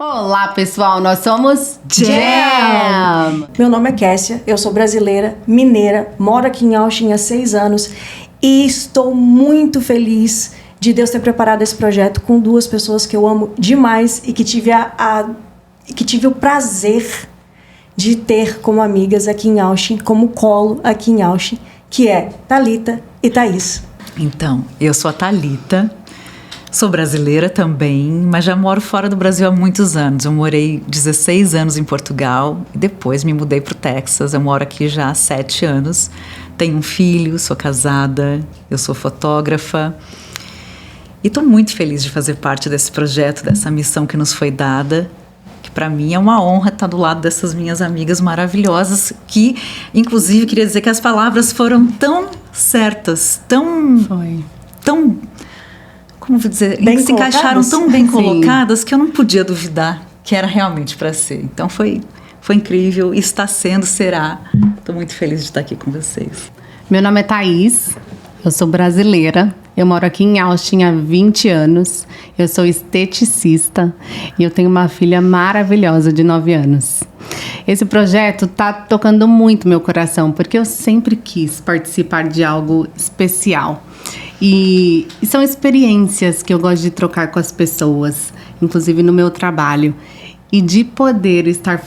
Olá, pessoal, nós somos Jam! Meu nome é Kessia, eu sou brasileira, mineira, moro aqui em Austin há 6 anos e estou muito feliz de Deus ter preparado esse projeto com duas pessoas que eu amo demais e que tive o prazer de ter como amigas aqui em Austin, como colo aqui em Austin, que é Thalita e Thaís. Então, eu sou a Thalita, sou brasileira também, mas já moro fora do Brasil há muitos anos. Eu morei 16 anos em Portugal e depois me mudei para o Texas. Eu moro aqui já há 7 anos. Tenho um filho, sou casada, eu sou fotógrafa. E estou muito feliz de fazer parte desse projeto, dessa missão que nos foi dada. Que para mim é uma honra estar do lado dessas minhas amigas maravilhosas, que inclusive queria dizer que as palavras foram tão certas, tão como vou dizer, se encaixaram tão bem colocadas que eu não podia duvidar que era realmente para ser. Então foi incrível, está sendo, será. Estou muito feliz de estar aqui com vocês. Meu nome é Thaís, eu sou brasileira, eu moro aqui em Austin há 20 anos, eu sou esteticista e eu tenho uma filha maravilhosa de 9 anos. Esse projeto está tocando muito meu coração, porque eu sempre quis participar de algo especial. E são experiências que eu gosto de trocar com as pessoas, inclusive no meu trabalho. E de poder estar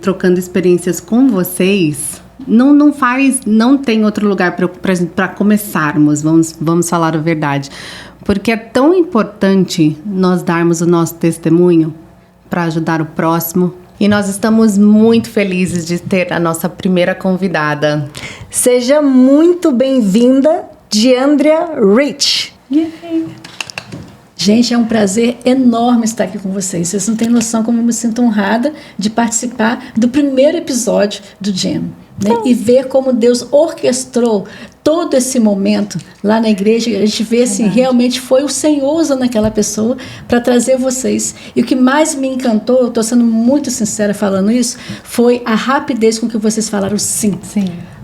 trocando experiências com vocês, não tem outro lugar para começarmos, vamos falar a verdade. Porque é tão importante nós darmos o nosso testemunho para ajudar o próximo. E nós estamos muito felizes de ter a nossa primeira convidada. Seja muito bem-vinda, Diandria Rich. Gente, é um prazer enorme estar aqui com vocês. Vocês não têm noção como eu me sinto honrada de participar do primeiro episódio do Jam, né? E ver como Deus orquestrou todo esse momento lá na igreja. A gente vê assim, realmente foi o Senhor usando aquela pessoa para trazer vocês. E o que mais me encantou, eu estou sendo muito sincera falando isso, foi a rapidez com que vocês falaram sim.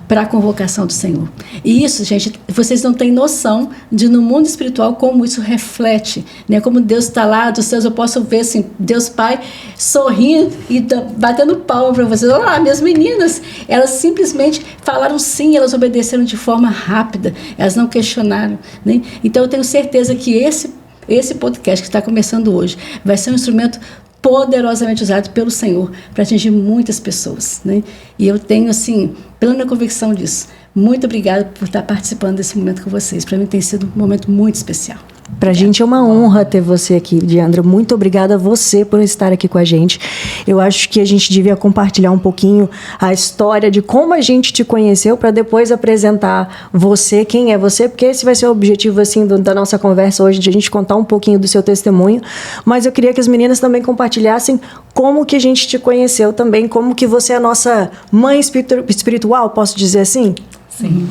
Para a convocação do Senhor. E isso, gente, vocês não têm noção de no mundo espiritual como isso reflete, né? Como Deus está lá dos céus, eu posso ver assim, Deus Pai sorrindo e batendo palma para vocês. Olha lá, minhas meninas, elas simplesmente falaram sim, elas obedeceram de forma rápida, elas não questionaram, né? Então eu tenho certeza que esse podcast que está começando hoje vai ser um instrumento poderosamente usado pelo Senhor para atingir muitas pessoas, né? E eu tenho, assim, plena convicção disso. Muito obrigada por estar participando desse momento com vocês. Para mim tem sido um momento muito especial. Pra gente é uma honra ter você aqui, Diandra. Muito obrigada a você por estar aqui com a gente. Eu acho que a gente devia compartilhar um pouquinho a história de como a gente te conheceu para depois apresentar você, quem é você, porque esse vai ser o objetivo assim da nossa conversa hoje, de a gente contar um pouquinho do seu testemunho. Mas eu queria que as meninas também compartilhassem como que a gente te conheceu também, como que você é a nossa mãe espiritual, posso dizer assim? Sim.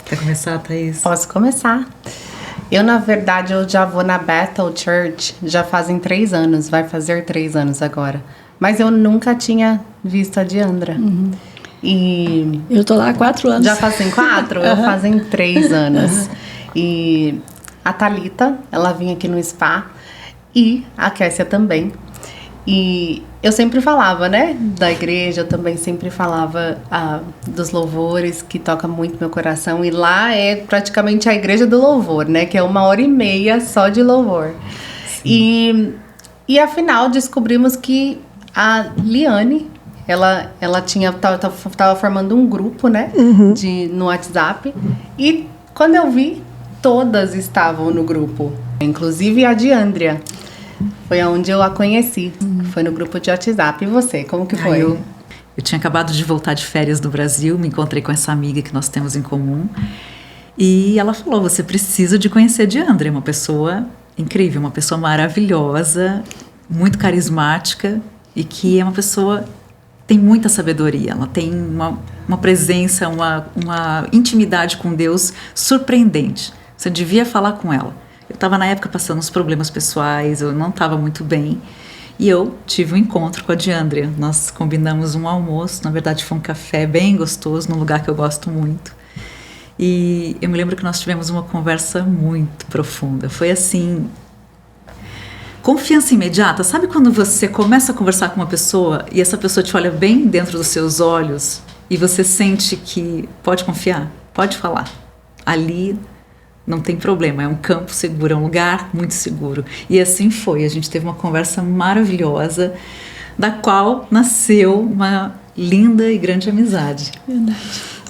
Quer começar, Thaís? Posso começar. Eu, na verdade, eu já vou na Bethel Church já fazem 3 anos, vai fazer 3 anos agora. Mas eu nunca tinha visto a Diandra. E eu tô lá há 4 anos. Já fazem 4? Eu fazem 3 anos. E a Thalita, ela vinha aqui no spa, e a Kessia também. E eu sempre falava, né, da igreja, eu também sempre falava dos louvores, que toca muito meu coração. E lá é praticamente a igreja do louvor, né, que é 1h30 só de louvor. E afinal descobrimos que a Liane, ela tava formando um grupo, né, no WhatsApp. E quando eu vi, todas estavam no grupo, inclusive a Diandria. Foi onde eu a conheci, foi no grupo de WhatsApp. E você, como que foi? Eu tinha acabado de voltar de férias do Brasil, me encontrei com essa amiga que nós temos em comum. E ela falou, você precisa de conhecer a Diandra, uma pessoa incrível, uma pessoa maravilhosa, muito carismática e que é uma pessoa, tem muita sabedoria, ela tem uma presença, uma intimidade com Deus surpreendente. Você devia falar com ela. Eu estava na época passando uns problemas pessoais, eu não estava muito bem. E eu tive um encontro com a Diandria. Nós combinamos um almoço, na verdade foi um café bem gostoso, num lugar que eu gosto muito. E eu me lembro que nós tivemos uma conversa muito profunda. Foi assim, confiança imediata. Sabe quando você começa a conversar com uma pessoa e essa pessoa te olha bem dentro dos seus olhos e você sente que pode confiar, pode falar. Ali não tem problema, é um campo seguro, é um lugar muito seguro. E assim foi, a gente teve uma conversa maravilhosa, da qual nasceu uma linda e grande amizade. Verdade.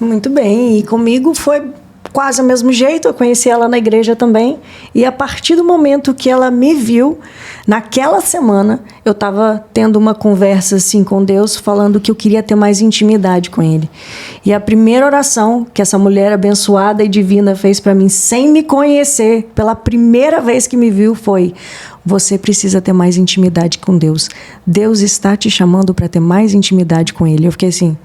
Muito bem, e comigo foi quase o mesmo jeito. Eu conheci ela na igreja também, e a partir do momento que ela me viu, naquela semana, eu estava tendo uma conversa assim com Deus, falando que eu queria ter mais intimidade com Ele. E a primeira oração que essa mulher abençoada e divina fez para mim, sem me conhecer, pela primeira vez que me viu, foi: você precisa ter mais intimidade com Deus. Deus está te chamando para ter mais intimidade com Ele. Eu fiquei assim: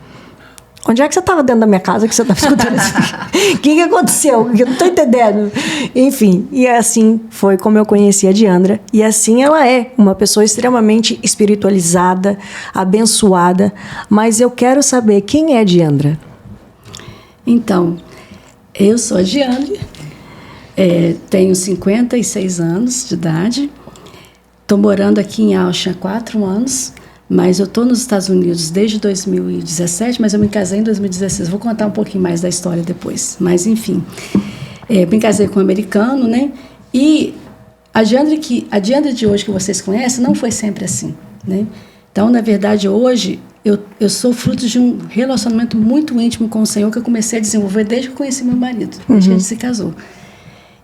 onde é que você estava dentro da minha casa que você estava escutando isso? O que aconteceu? Eu não estou entendendo. Enfim, e assim foi como eu conheci a Diandra. E assim ela é uma pessoa extremamente espiritualizada, abençoada. Mas eu quero saber, quem é a Diandra? Então, eu sou a Diandra, tenho 56 anos de idade, estou morando aqui em Austin há 4 anos. Mas eu estou nos Estados Unidos desde 2017, mas eu me casei em 2016. Vou contar um pouquinho mais da história depois. Mas, enfim, me casei com um americano, né? E a Diandra de hoje que vocês conhecem não foi sempre assim, né? Então, na verdade, hoje, eu sou fruto de um relacionamento muito íntimo com o Senhor que eu comecei a desenvolver desde que eu conheci meu marido, desde que a gente se casou.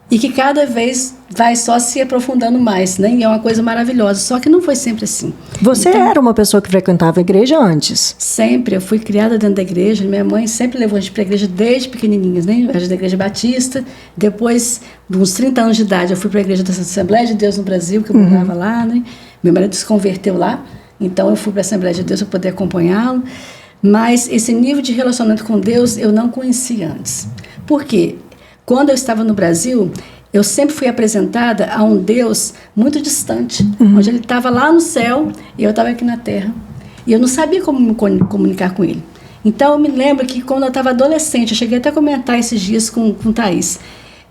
E que cada vez vai só se aprofundando mais, né? E é uma coisa maravilhosa, só que não foi sempre assim. Você era uma pessoa que frequentava a igreja antes? Sempre, eu fui criada dentro da igreja, minha mãe sempre levou a gente para a igreja desde pequenininhas, né? Eu era da igreja batista, depois de uns 30 anos de idade eu fui para a igreja da Assembleia de Deus no Brasil, que eu morava lá, né? Meu marido se converteu lá, então eu fui para a Assembleia de Deus para poder acompanhá-lo, mas esse nível de relacionamento com Deus eu não conhecia antes. Por quê? Quando eu estava no Brasil, eu sempre fui apresentada a um Deus muito distante, onde ele estava lá no céu e eu estava aqui na terra. E eu não sabia como me comunicar com ele. Então, eu me lembro que quando eu estava adolescente, eu cheguei até a comentar esses dias com Thaís,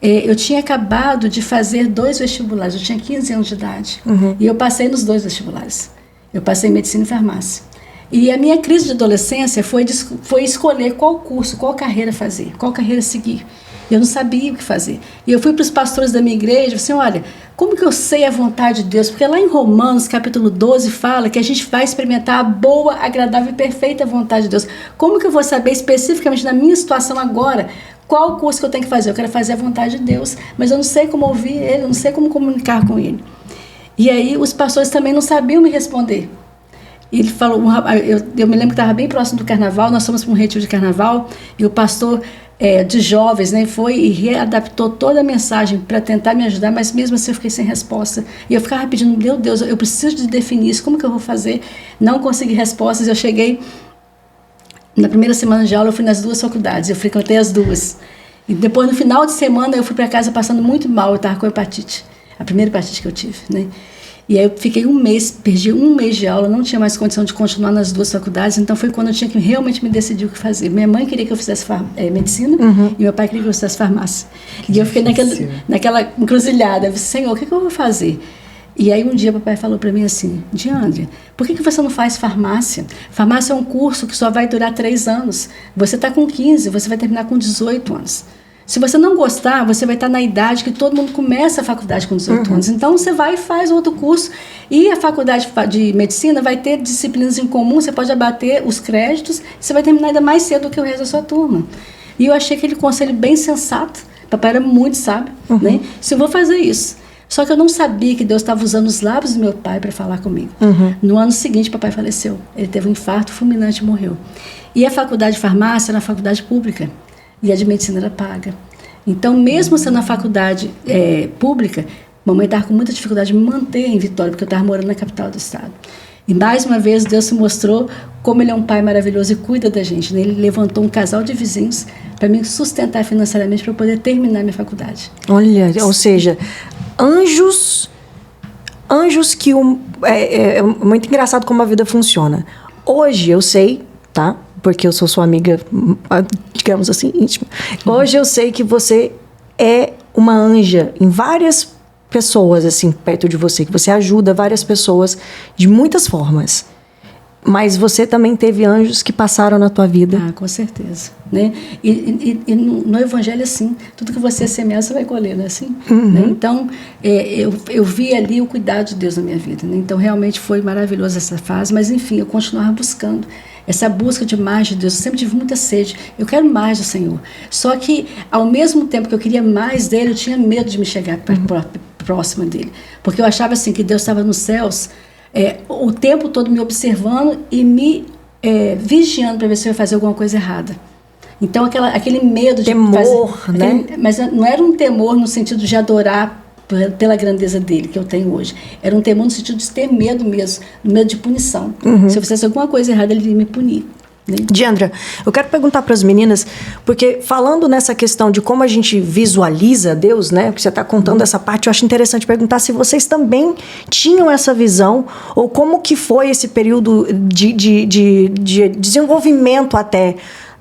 eu tinha acabado de fazer 2 vestibulares, eu tinha 15 anos de idade, e eu passei nos 2 vestibulares. Eu passei em medicina e farmácia. E a minha crise de adolescência foi escolher qual curso, qual carreira fazer, qual carreira seguir. Eu não sabia o que fazer. E eu fui para os pastores da minha igreja e falei assim: olha, como que eu sei a vontade de Deus? Porque lá em Romanos, capítulo 12, fala que a gente vai experimentar a boa, agradável e perfeita vontade de Deus. Como que eu vou saber especificamente na minha situação agora qual curso que eu tenho que fazer? Eu quero fazer a vontade de Deus, mas eu não sei como ouvir Ele, eu não sei como comunicar com Ele. E aí os pastores também não sabiam me responder. E ele falou, eu me lembro que estava bem próximo do carnaval, nós fomos para um retiro de carnaval, e o pastor de jovens, né, foi e readaptou toda a mensagem para tentar me ajudar, mas mesmo assim eu fiquei sem resposta. E eu ficava pedindo: meu Deus, eu preciso de definir isso, como que eu vou fazer? Não consegui respostas. Eu cheguei, na primeira semana de aula, eu fui nas 2 faculdades, eu frequentei as 2. E depois, no final de semana, eu fui para casa passando muito mal, eu estava com hepatite, a primeira hepatite que eu tive, né? E aí eu fiquei perdi um mês de aula, não tinha mais condição de continuar nas 2 faculdades, então foi quando eu tinha que realmente me decidir o que fazer. Minha mãe queria que eu fizesse medicina e meu pai queria que eu fizesse farmácia. E eu fiquei naquela encruzilhada. Eu disse: Senhor, o que eu vou fazer? E aí um dia o papai falou para mim assim: Diandra, por que você não faz farmácia? Farmácia é um curso que só vai durar 3 anos. Você está com 15, você vai terminar com 18 anos. Se você não gostar, você vai estar na idade que todo mundo começa a faculdade com 18 anos. Então, você vai e faz outro curso. E a faculdade de medicina vai ter disciplinas em comum, você pode abater os créditos, você vai terminar ainda mais cedo do que o resto da sua turma. E eu achei aquele conselho bem sensato. Papai era muito sábio, né? Se eu vou fazer isso. Só que eu não sabia que Deus estava usando os lábios do meu pai para falar comigo. No ano seguinte, papai faleceu. Ele teve um infarto fulminante e morreu. E a faculdade de farmácia era uma faculdade pública. E a de medicina era paga. Então, mesmo sendo na faculdade pública, mamãe estava com muita dificuldade de me manter em Vitória, porque eu estava morando na capital do estado. E mais uma vez, Deus se mostrou como Ele é um pai maravilhoso e cuida da gente, né? Ele levantou um casal de vizinhos para me sustentar financeiramente para eu poder terminar minha faculdade. Olha, ou seja, anjos que... É muito engraçado como a vida funciona. Hoje eu sei, tá? Porque eu sou sua amiga, digamos assim, íntima. Hoje eu sei que você é uma anja em várias pessoas assim perto de você, que você ajuda várias pessoas de muitas formas. Mas você também teve anjos que passaram na tua vida. Ah, com certeza. Né? E no Evangelho, assim, tudo que você semear, você vai colher, não é assim? Né? Então, eu vi ali o cuidado de Deus na minha vida. Né? Então, realmente foi maravilhosa essa fase, mas, enfim, eu continuava buscando. Essa busca de mais de Deus, eu sempre tive muita sede. Eu quero mais do Senhor. Só que, ao mesmo tempo que eu queria mais dele, eu tinha medo de me chegar próxima dele. Porque eu achava assim, que Deus estava nos céus, o tempo todo me observando e me vigiando para ver se eu ia fazer alguma coisa errada. Então, aquele medo de temor, né? Mas não era um temor no sentido de adorar pela grandeza dele, que eu tenho hoje. Era um temor no sentido de ter medo mesmo, medo de punição. Se eu fizesse alguma coisa errada, ele ia me punir. Né? Diandra, eu quero perguntar para as meninas, porque falando nessa questão de como a gente visualiza Deus, né? Porque você está contando essa parte, eu acho interessante perguntar se vocês também tinham essa visão, ou como que foi esse período de desenvolvimento até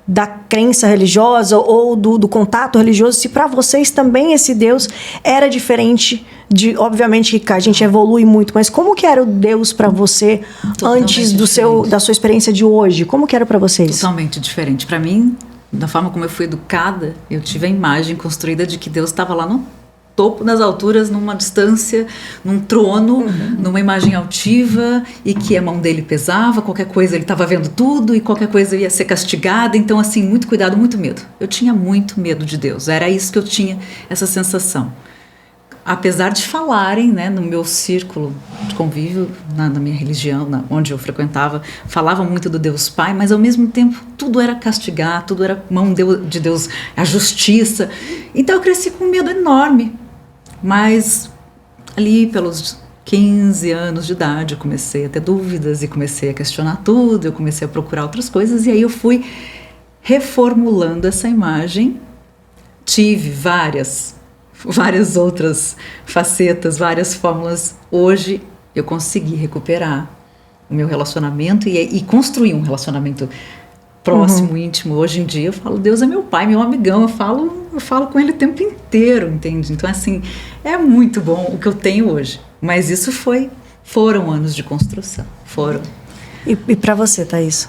da crença religiosa ou do contato religioso, se para vocês também esse Deus era diferente de, obviamente que a gente evolui muito, mas como que era o Deus para você antes da sua experiência de hoje? Como que era para vocês? Totalmente diferente. Para mim, da forma como eu fui educada, eu tive a imagem construída de que Deus estava lá no topo das alturas, numa distância, num trono, numa imagem altiva, e que a mão dele pesava, qualquer coisa ele estava vendo tudo, e qualquer coisa ia ser castigada. Então, assim, muito cuidado, muito medo. Eu tinha muito medo de Deus, era isso que eu tinha, essa sensação. Apesar de falarem, né, no meu círculo de convívio, na minha religião, onde eu frequentava, falava muito do Deus Pai, mas ao mesmo tempo tudo era castigar, tudo era mão de Deus, a justiça. Então eu cresci com um medo enorme. Mas ali pelos 15 anos de idade eu comecei a ter dúvidas e comecei a questionar tudo, eu comecei a procurar outras coisas, e aí eu fui reformulando essa imagem. Tive várias outras facetas, várias fórmulas. Hoje eu consegui recuperar o meu relacionamento e construir um relacionamento próximo, íntimo. Hoje em dia eu falo, Deus é meu pai, meu amigão, eu falo com ele o tempo inteiro, entende? Então, assim, é muito bom o que eu tenho hoje. Mas isso foram anos de construção, foram. E para você, Thaís?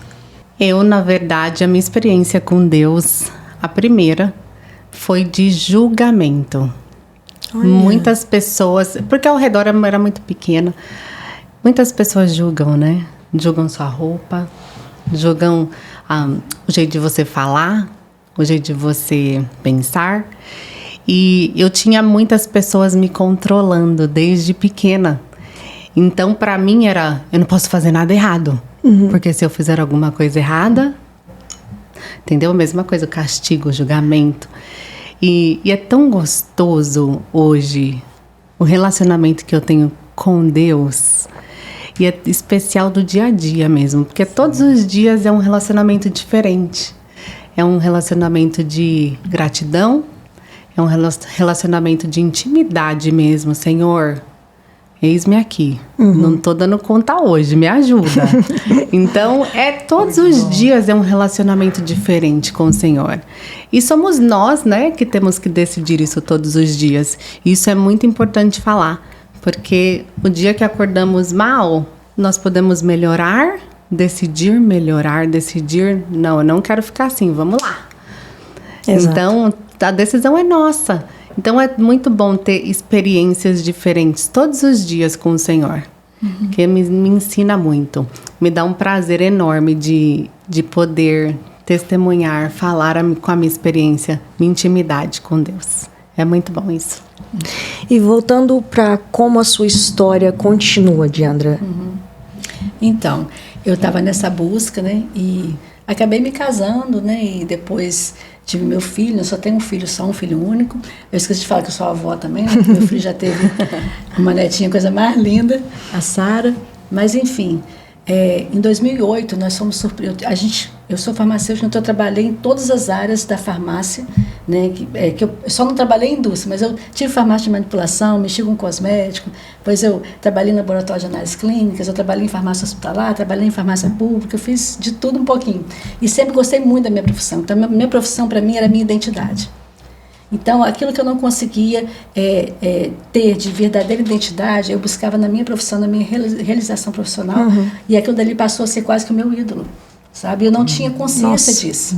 Eu, na verdade, a minha experiência com Deus, a primeira, foi de julgamento. Olha. Muitas pessoas, porque ao redor eu era muito pequena, muitas pessoas julgam, né? Julgam sua roupa, julgam o jeito de você falar, o jeito de você pensar. E eu tinha muitas pessoas me controlando desde pequena. Então, para mim eu não posso fazer nada errado. Porque se eu fizer alguma coisa errada, entendeu? A mesma coisa, o castigo, o julgamento. E é tão gostoso hoje o relacionamento que eu tenho com Deus. E é especial do dia a dia mesmo, porque todos os dias é um relacionamento diferente. É um relacionamento de gratidão, é um relacionamento de intimidade mesmo. Senhor, eis-me aqui. Não estou dando conta hoje, me ajuda. Então, todos os dias é um relacionamento diferente com o Senhor. E somos nós, né, que temos que decidir isso todos os dias. Isso é muito importante falar. Porque o dia que acordamos mal, nós podemos decidir, não, eu não quero ficar assim, vamos lá. Exato. Então, a decisão é nossa. Então, é muito bom ter experiências diferentes todos os dias com o Senhor. Que me ensina muito. Me dá um prazer enorme de poder testemunhar, falar com a minha experiência, minha intimidade com Deus. É muito bom isso. E voltando para como a sua história continua, Diandra. Então, eu estava nessa busca, né? E acabei me casando, né? E depois tive meu filho. Eu só tenho um filho, só um filho único. Eu esqueci de falar que eu sou avó também, né? Meu filho já teve uma netinha, coisa mais linda, a Sara. Mas, enfim, em 2008, nós fomos surpreendidos. Eu sou farmacêutica, então eu trabalhei em todas as áreas da farmácia, né? Que eu só não trabalhei em indústria, mas eu tive farmácia de manipulação, mexi com cosmético, depois eu trabalhei em laboratório de análises clínicas, eu trabalhei em farmácia hospitalar, trabalhei em farmácia pública, eu fiz de tudo um pouquinho. E sempre gostei muito da minha profissão. Então, minha profissão, para mim, era a minha identidade. Então, aquilo que eu não conseguia ter de verdadeira identidade, eu buscava na minha profissão, na minha realização profissional, e aquilo dali passou a ser quase que o meu ídolo, sabe? Eu não tinha consciência disso.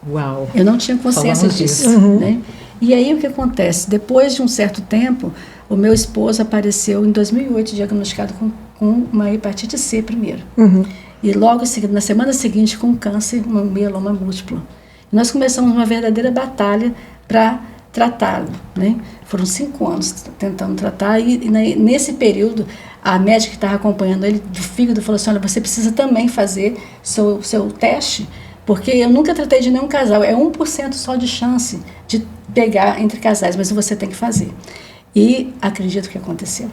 Uau! Eu não tinha consciência disso, né? E aí, o que acontece? Depois de um certo tempo, o meu esposo apareceu em 2008, diagnosticado com uma hepatite C primeiro. E logo em seguida, na semana seguinte, com câncer, um mieloma múltiplo. E nós começamos uma verdadeira batalha para tratá-lo, né? Foram 5 anos tentando tratar e nesse período a médica que estava acompanhando ele do fígado falou assim, olha, você precisa também fazer seu teste, porque eu nunca tratei de nenhum casal, é 1% só de chance de pegar entre casais, mas você tem que fazer. E acredito que aconteceu.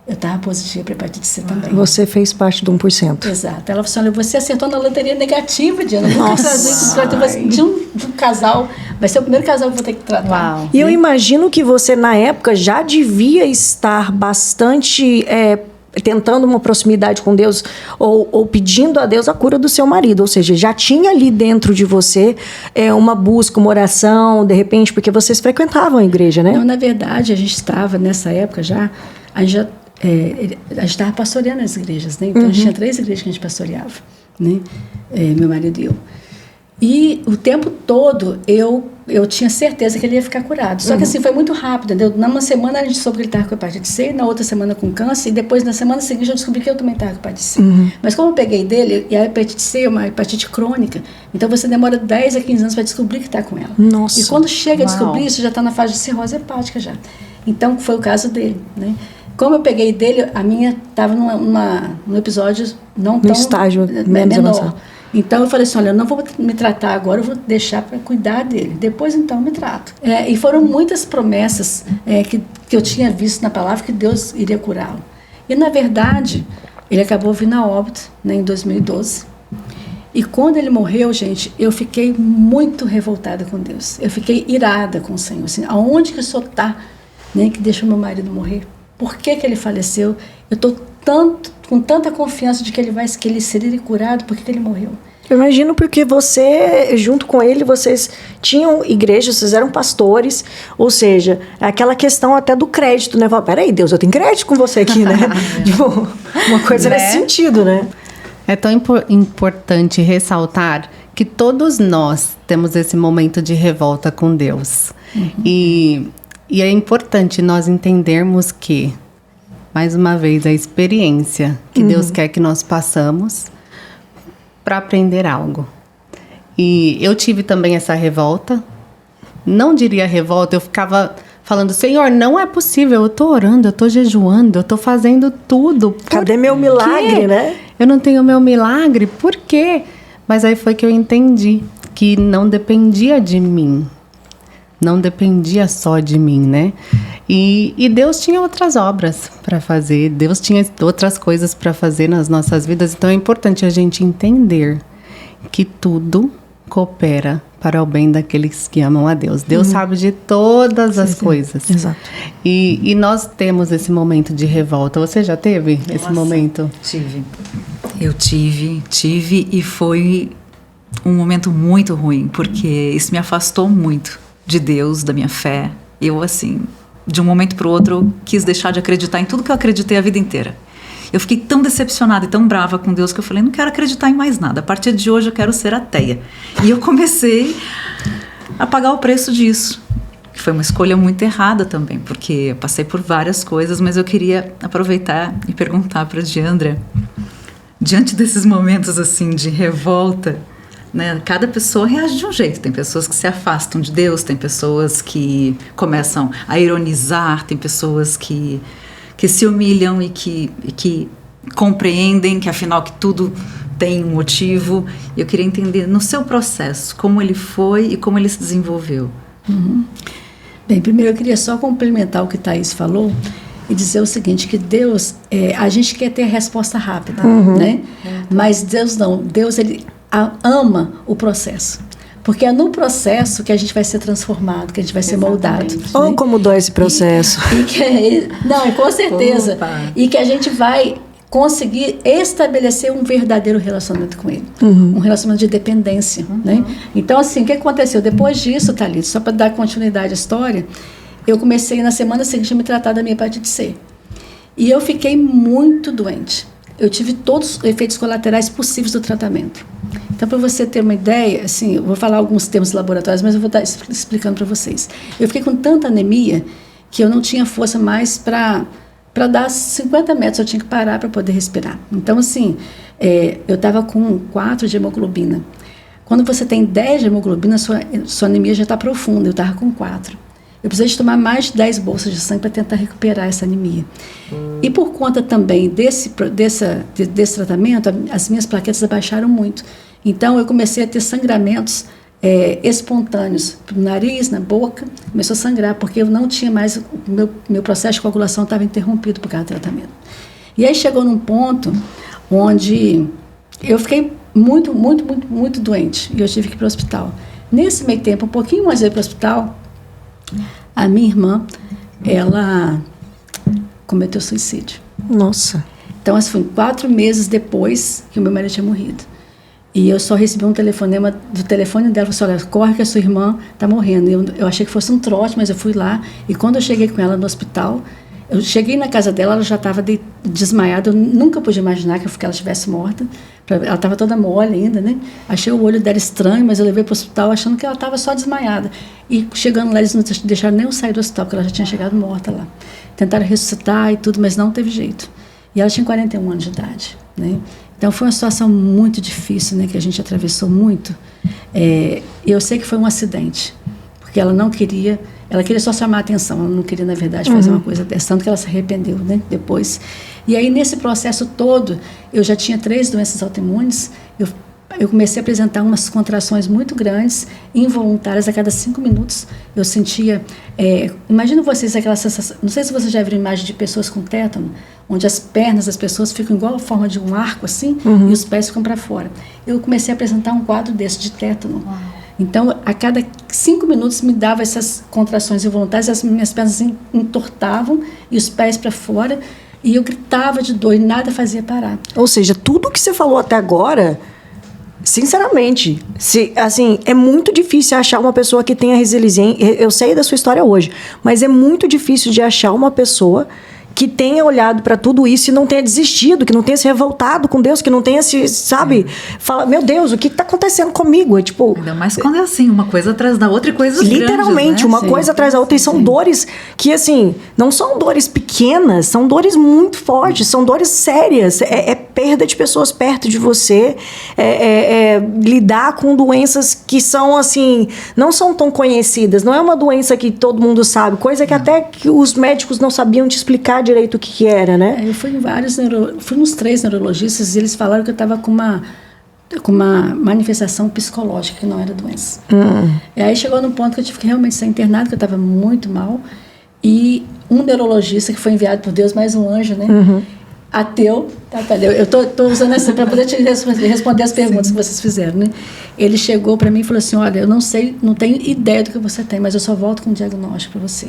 Eu estava positiva para hepatite C também. Você fez parte do 1%. Exato. Ela falou assim, olha, você acertou na loteria negativa, Diana. De um casal. Vai ser o primeiro casal que eu vou ter que tratar. Uau. E eu imagino que você, na época, já devia estar bastante tentando uma proximidade com Deus ou pedindo a Deus a cura do seu marido. Ou seja, já tinha ali dentro de você uma busca, uma oração, de repente, porque vocês frequentavam a igreja, né? Não, na verdade, a gente estava, nessa época a gente estava pastoreando as igrejas, né? Então, a gente tinha 3 igrejas que a gente pastoreava, né? Meu marido e eu. E o tempo todo eu tinha certeza que ele ia ficar curado. Só que assim, foi muito rápido, entendeu? Numa semana a gente soube que ele estava com hepatite C, na outra semana com câncer, e depois na semana seguinte eu descobri que eu também estava com hepatite C. Mas como eu peguei dele, e a hepatite C é uma hepatite crônica, então você demora 10 a 15 anos para descobrir que está com ela. Nossa. E quando chega a descobrir isso, já está na fase de cirrose hepática já. Então foi o caso dele, né? Como eu peguei dele, a minha estava num episódio não tão... No estágio menos avançado. Então eu falei assim, olha, eu não vou me tratar agora, eu vou deixar para cuidar dele. Depois então eu me trato. E foram muitas promessas que eu tinha visto na palavra que Deus iria curá-lo. E na verdade, ele acabou vindo a óbito, né, em 2012. E quando ele morreu, gente, eu fiquei muito revoltada com Deus. Eu fiquei irada com o Senhor. Assim, aonde que o Senhor está, né, que deixou meu marido morrer? Por que ele faleceu? Eu estou com tanta confiança de que ele seria curado, por que ele morreu? Eu imagino porque você, junto com ele, vocês tinham igrejas, vocês eram pastores, ou seja, aquela questão até do crédito, né? Peraí, Deus, eu tenho crédito com você aqui, né? Tipo, uma coisa nesse sentido, né? É tão importante ressaltar que todos nós temos esse momento de revolta com Deus. E é importante nós entendermos que, mais uma vez, a experiência que Deus quer que nós passamos para aprender algo. E eu tive também essa revolta. Não diria revolta, eu ficava falando, Senhor, não é possível, eu tô orando, eu tô jejuando, eu tô fazendo tudo. Cadê meu milagre, né? Eu não tenho meu milagre, por quê? Mas aí foi que eu entendi que não dependia de mim. Não dependia só de mim, né? E Deus tinha outras obras para fazer, Deus tinha outras coisas para fazer nas nossas vidas. Então é importante a gente entender que tudo coopera para o bem daqueles que amam a Deus. Deus sabe de todas as coisas. Exato. E nós temos esse momento de revolta. Você já teve esse momento? Tive. Eu tive e foi um momento muito ruim, porque isso me afastou muito de Deus, da minha fé. Eu, assim, de um momento para o outro, quis deixar de acreditar em tudo que eu acreditei a vida inteira. Eu fiquei tão decepcionada e tão brava com Deus que eu falei, não quero acreditar em mais nada. A partir de hoje eu quero ser ateia. E eu comecei a pagar o preço disso. Que foi uma escolha muito errada também, porque eu passei por várias coisas, mas eu queria aproveitar e perguntar para a Diandra, diante desses momentos assim de revolta, né, cada pessoa reage de um jeito. Tem pessoas que se afastam de Deus, tem pessoas que começam a ironizar, tem pessoas que se humilham e que compreendem que afinal que tudo tem um motivo. Eu queria entender no seu processo como ele foi e como ele se desenvolveu. Bem, primeiro eu queria só complementar o que Thaís falou e dizer o seguinte, que Deus, a gente quer ter a resposta rápida, né? Mas Deus não, Deus ele ama o processo. Porque é no processo que a gente vai ser transformado, que a gente vai ser moldado. Oh, né? como dói esse processo. Não, com certeza. Opa. E que a gente vai conseguir estabelecer um verdadeiro relacionamento com ele. Um relacionamento de dependência. Né? Então, assim, o que aconteceu? Depois disso, Thalita, só para dar continuidade à história, eu comecei na semana seguinte a me tratar da minha hepatite C. E eu fiquei muito doente. Eu tive todos os efeitos colaterais possíveis do tratamento. Então, para você ter uma ideia, assim, eu vou falar alguns termos laboratórios, mas eu vou estar explicando para vocês. Eu fiquei com tanta anemia que eu não tinha força mais para dar 50 metros, eu tinha que parar para poder respirar. Então, assim, eu estava com 4 de hemoglobina. Quando você tem 10 de hemoglobina, sua anemia já está profunda. Eu estava com 4. Eu precisei de tomar mais de 10 bolsas de sangue para tentar recuperar essa anemia. E por conta também desse tratamento, as minhas plaquetas abaixaram muito. Então, eu comecei a ter sangramentos espontâneos no nariz, na boca, começou a sangrar, porque eu não tinha mais, meu processo de coagulação estava interrompido por causa do tratamento. E aí chegou num ponto onde eu fiquei muito, muito, muito, muito doente, e eu tive que ir para o hospital. Nesse meio tempo, um pouquinho mais para o hospital, a minha irmã, ela cometeu suicídio. Nossa. Então, assim, foi 4 meses depois que o meu marido tinha morrido. E eu só recebi um telefonema do telefone dela, falou assim, olha, corre que a sua irmã está morrendo. Eu achei que fosse um trote, mas eu fui lá, e quando eu cheguei com ela no hospital, eu cheguei na casa dela, ela já estava desmaiada, eu nunca pude imaginar que ela estivesse morta, ela estava toda mole ainda, né? Achei o olho dela estranho, mas eu levei para o hospital achando que ela estava só desmaiada. E chegando lá, eles não deixaram nem eu sair do hospital, porque ela já tinha chegado morta lá. Tentaram ressuscitar e tudo, mas não teve jeito. E ela tinha 41 anos de idade, né? Então, foi uma situação muito difícil, né, que a gente atravessou muito. Eu sei que foi um acidente, porque ela não queria, ela queria só chamar a atenção, ela não queria, na verdade, fazer uma coisa dessa, tanto que ela se arrependeu, né, depois. E aí, nesse processo todo, eu já tinha 3 doenças autoimunes, eu comecei a apresentar umas contrações muito grandes, involuntárias, a cada 5 minutos eu sentia... imagina vocês aquela sensação... Não sei se vocês já viram imagem de pessoas com tétano, onde as pernas das pessoas ficam igual a forma de um arco, assim, e os pés ficam para fora. Eu comecei a apresentar um quadro desse, de tétano. Então, a cada 5 minutos me dava essas contrações involuntárias, as minhas pernas entortavam e os pés para fora, e eu gritava de dor e nada fazia parar. Ou seja, tudo que você falou até agora... Sinceramente, assim, é muito difícil achar uma pessoa que tenha resiliência. Eu sei da sua história hoje, mas é muito difícil de achar uma pessoa que tenha olhado para tudo isso e não tenha desistido, que não tenha se revoltado com Deus, que não tenha se, sabe, fala, meu Deus, o que está acontecendo comigo? É tipo... Ainda mais quando é assim, uma coisa atrás da outra e coisas literalmente, grandes, né? uma coisa atrás da outra, e são dores que, assim, não são dores pequenas, são dores muito fortes, são dores sérias, é perda de pessoas perto de você, lidar com doenças que são, assim, não são tão conhecidas, não é uma doença que todo mundo sabe, coisa que até que os médicos não sabiam te explicar direito o que era, né? Eu fui em fui nos 3 neurologistas e eles falaram que eu estava com uma manifestação psicológica, que não era doença. E aí chegou num ponto que eu tive que realmente ser internado, que eu estava muito mal, e um neurologista que foi enviado por Deus, mais um anjo, né? Ateu, eu tô usando essa para poder te responder as perguntas que vocês fizeram, né? Ele chegou para mim e falou assim, olha, eu não sei, não tenho ideia do que você tem, mas eu só volto com um diagnóstico para você.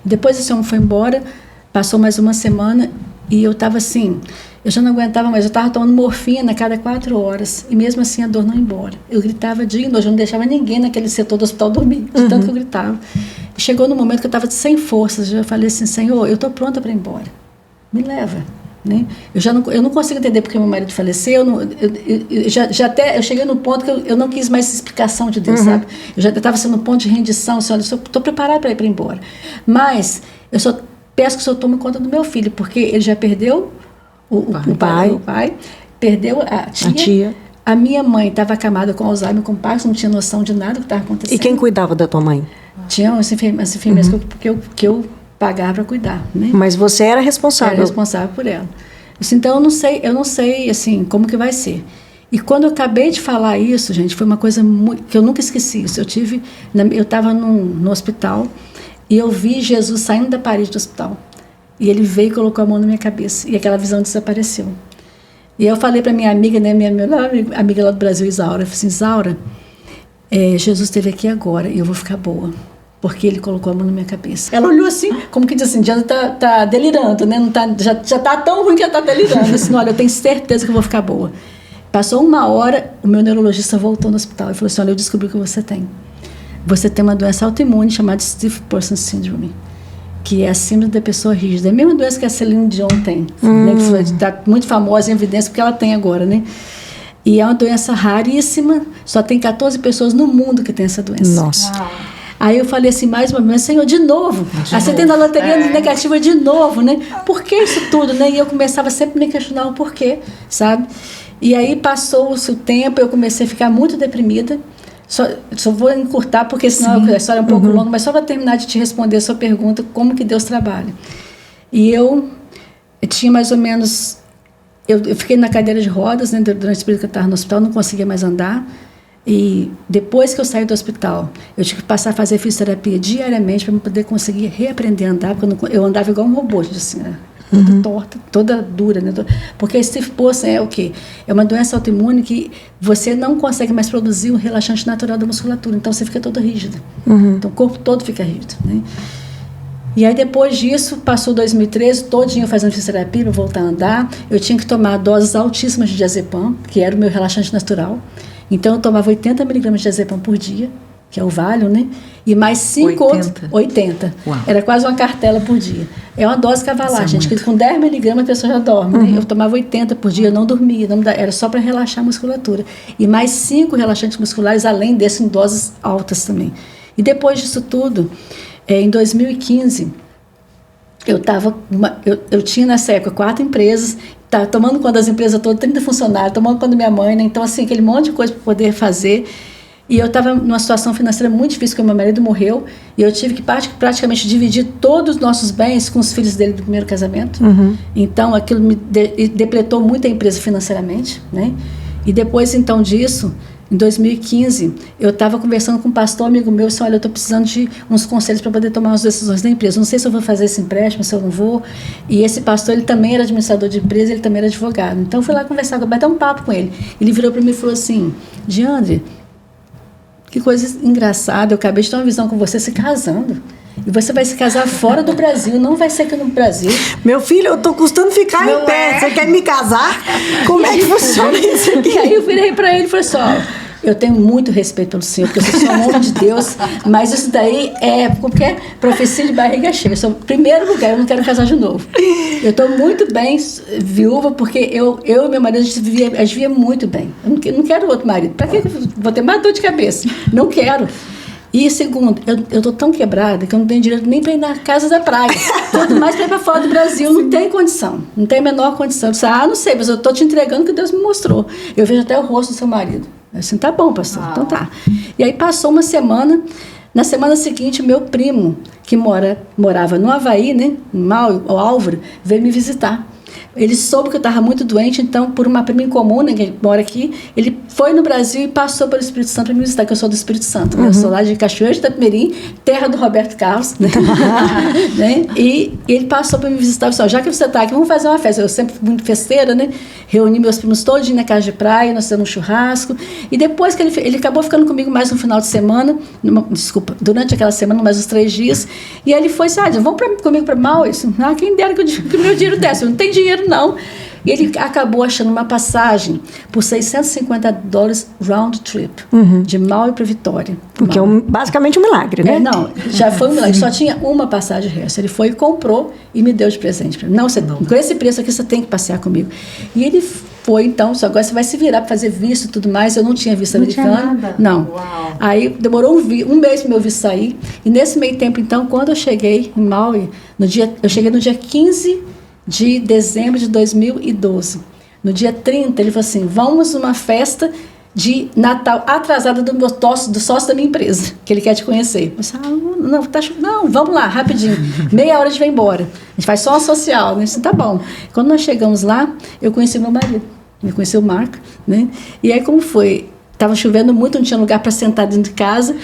E depois esse homem foi embora. Passou mais uma semana e eu estava assim, eu já não aguentava mais, eu estava tomando morfina a cada 4 horas e mesmo assim a dor não ia embora. Eu gritava de noite, eu não deixava ninguém naquele setor do hospital dormir, de tanto que eu gritava. E chegou no momento que eu estava sem forças, eu falei assim, Senhor, eu estou pronta para ir embora, me leva. Né? Eu não consigo entender porque meu marido faleceu, eu cheguei no ponto que eu não quis mais explicação de Deus, sabe? Eu já estava sendo no ponto de rendição, assim, olha, eu estou preparada para ir embora. Mas eu só peço que o senhor tome conta do meu filho, porque ele já perdeu o pai, perdeu a tia. A minha mãe estava acamada com Alzheimer, com Parkinson, não tinha noção de nada do que estava acontecendo. E quem cuidava da tua mãe? Tinha as enfermeiras que eu pagava para cuidar, né? Mas você era responsável? Era responsável por ela. Então, eu não sei assim, como que vai ser. E quando eu acabei de falar isso, gente, foi uma coisa que eu nunca esqueci. Eu estava no hospital, e eu vi Jesus saindo da parede do hospital. E ele veio e colocou a mão na minha cabeça. E aquela visão desapareceu. E eu falei para minha amiga, né, minha melhor amiga lá do Brasil, Isaura, eu falei assim, Isaura, Jesus esteve aqui agora e eu vou ficar boa. porque ele colocou a mão na minha cabeça. Ela olhou assim, como que diz assim, Diandra tá delirando, né? Não tá, já tá tão ruim que ela tá delirando. Assim, olha, eu tenho certeza que eu vou ficar boa. Passou 1 hora, o meu neurologista voltou no hospital e falou assim, olha, eu descobri o que você tem. Você tem uma doença autoimune chamada Stiff Person Syndrome, que é a síndrome da pessoa rígida. É a mesma doença que a Celine Dion tem, né? Que está muito famosa em evidência, porque ela tem agora, né? E é uma doença raríssima, só tem 14 pessoas no mundo que tem essa doença. Nossa. Aí eu falei assim, mais uma vez, Senhor, de novo. Aí você tem na loteria negativa de novo, né? Por que isso tudo, né? E eu começava sempre a me questionar o porquê, sabe? E aí passou-se o tempo, eu comecei a ficar muito deprimida. Só vou encurtar, porque senão a história é um pouco longa, mas só para terminar de te responder a sua pergunta, como que Deus trabalha. E eu tinha mais ou menos... Eu fiquei na cadeira de rodas, né, durante o período que eu estava no hospital, não conseguia mais andar. E depois que eu saí do hospital, eu tive que passar a fazer fisioterapia diariamente para eu poder conseguir reaprender a andar, porque eu andava igual um robô, assim, né? Toda torta, toda dura, né? Porque a Stiff Person é o quê? É uma doença autoimune que você não consegue mais produzir um relaxante natural da musculatura, então você fica toda rígida. Então o corpo todo fica rígido, né? E aí depois disso, passou 2013, todinho fazendo fisioterapia para voltar a andar. Eu tinha que tomar doses altíssimas de diazepam, que era o meu relaxante natural. Então eu tomava 80 miligramas de diazepam por dia, que é o Valium, né? E mais 5 outros... 80. Uau. Era quase uma cartela por dia. É uma dose cavalar, gente, que com 10 miligramas a pessoa já dorme, né? Eu tomava 80 por dia, eu não dormia, era só para relaxar a musculatura. E mais 5 relaxantes musculares, além desse, em doses altas também. E depois disso tudo, em 2015, eu tinha nessa época 4 empresas, estava tomando conta das empresas todas, 30 funcionários, tomando conta da minha mãe, né? Então, assim, aquele monte de coisa para poder fazer. E eu estava numa situação financeira muito difícil, porque meu marido morreu, e eu tive que praticamente dividir todos os nossos bens com os filhos dele do primeiro casamento. Então, aquilo me depletou muito a empresa financeiramente, né? E depois, então, disso, em 2015, eu estava conversando com um pastor amigo meu, disse, olha, eu estou precisando de uns conselhos para poder tomar as decisões da empresa. Não sei se eu vou fazer esse empréstimo, se eu não vou. E esse pastor, ele também era administrador de empresa, ele também era advogado. Então, eu fui lá conversar, bater um papo com ele. Ele virou para mim e falou assim, Diandra, que coisa engraçada, eu acabei de ter uma visão com você se casando. E você vai se casar fora do Brasil, não vai ser aqui no Brasil. Meu filho, eu tô custando ficar em pé. Você quer me casar? Como é que funciona isso aqui? E aí eu virei para ele e falei assim, ó, eu tenho muito respeito pelo Senhor, porque eu sou um homem de Deus, mas isso daí é porque profecia de barriga cheia. Em primeiro lugar, eu não quero casar de novo. Eu estou muito bem viúva, porque eu e meu marido, a gente vivia muito bem. Eu não quero outro marido. Para que eu vou ter mais dor de cabeça? Não quero. E segundo, eu estou tão quebrada que eu não tenho direito nem para ir na casa da praia. Quanto mais para ir para fora do Brasil, não tem condição. Não tem a menor condição. Eu disse, não sei, mas eu estou te entregando o que Deus me mostrou. Eu vejo até o rosto do seu marido. Eu disse, tá bom, pastor, então tá. E aí passou uma semana. Na semana seguinte, meu primo, que morava no Havaí, né, o Álvaro, veio me visitar. Ele soube que eu estava muito doente, então, por uma prima em comum, né, que mora aqui, ele foi no Brasil e passou pelo Espírito Santo para me visitar, que eu sou do Espírito Santo. Né? Eu sou lá de Cachoeira de Itapemirim, terra do Roberto Carlos. Né? Né? E ele passou para me visitar e disse, já que você está aqui, vamos fazer uma festa. Eu sempre fui muito festeira, né? Reuni meus primos todos na casa de praia, nós fizemos um churrasco. E depois que ele acabou ficando comigo mais um final de semana, durante aquela semana, mais uns 3 dias, e ele foi assim, vamos comigo para Maui? Quem dera que o meu dinheiro desse, eu não tenho dinheiro não. E ele acabou achando uma passagem por $650 round trip, de Maui para Vitória. Porque é basicamente um milagre, né? Não, já foi um milagre. Só tinha uma passagem resto. Ele foi e comprou e me deu de presente. Não, com esse preço aqui você tem que passear comigo. E ele foi, então, agora você vai se virar para fazer visto e tudo mais. Eu não tinha visto americano. Tinha nada. Não. Uau. Aí demorou um mês para meu visto sair. E nesse meio tempo, então, quando eu cheguei em Maui, eu cheguei no dia 15 de dezembro de 2012. No dia 30, ele falou assim, vamos numa festa de Natal atrasada do sócio da minha empresa, que ele quer te conhecer. Eu disse, não, vamos lá, rapidinho. Meia hora a gente vai embora. A gente faz só uma social. Né? Eu disse, tá bom. Quando nós chegamos lá, eu conheci meu marido. Eu conheci o Marco. Né? E aí como foi? Estava chovendo muito, não tinha lugar para sentar dentro de casa.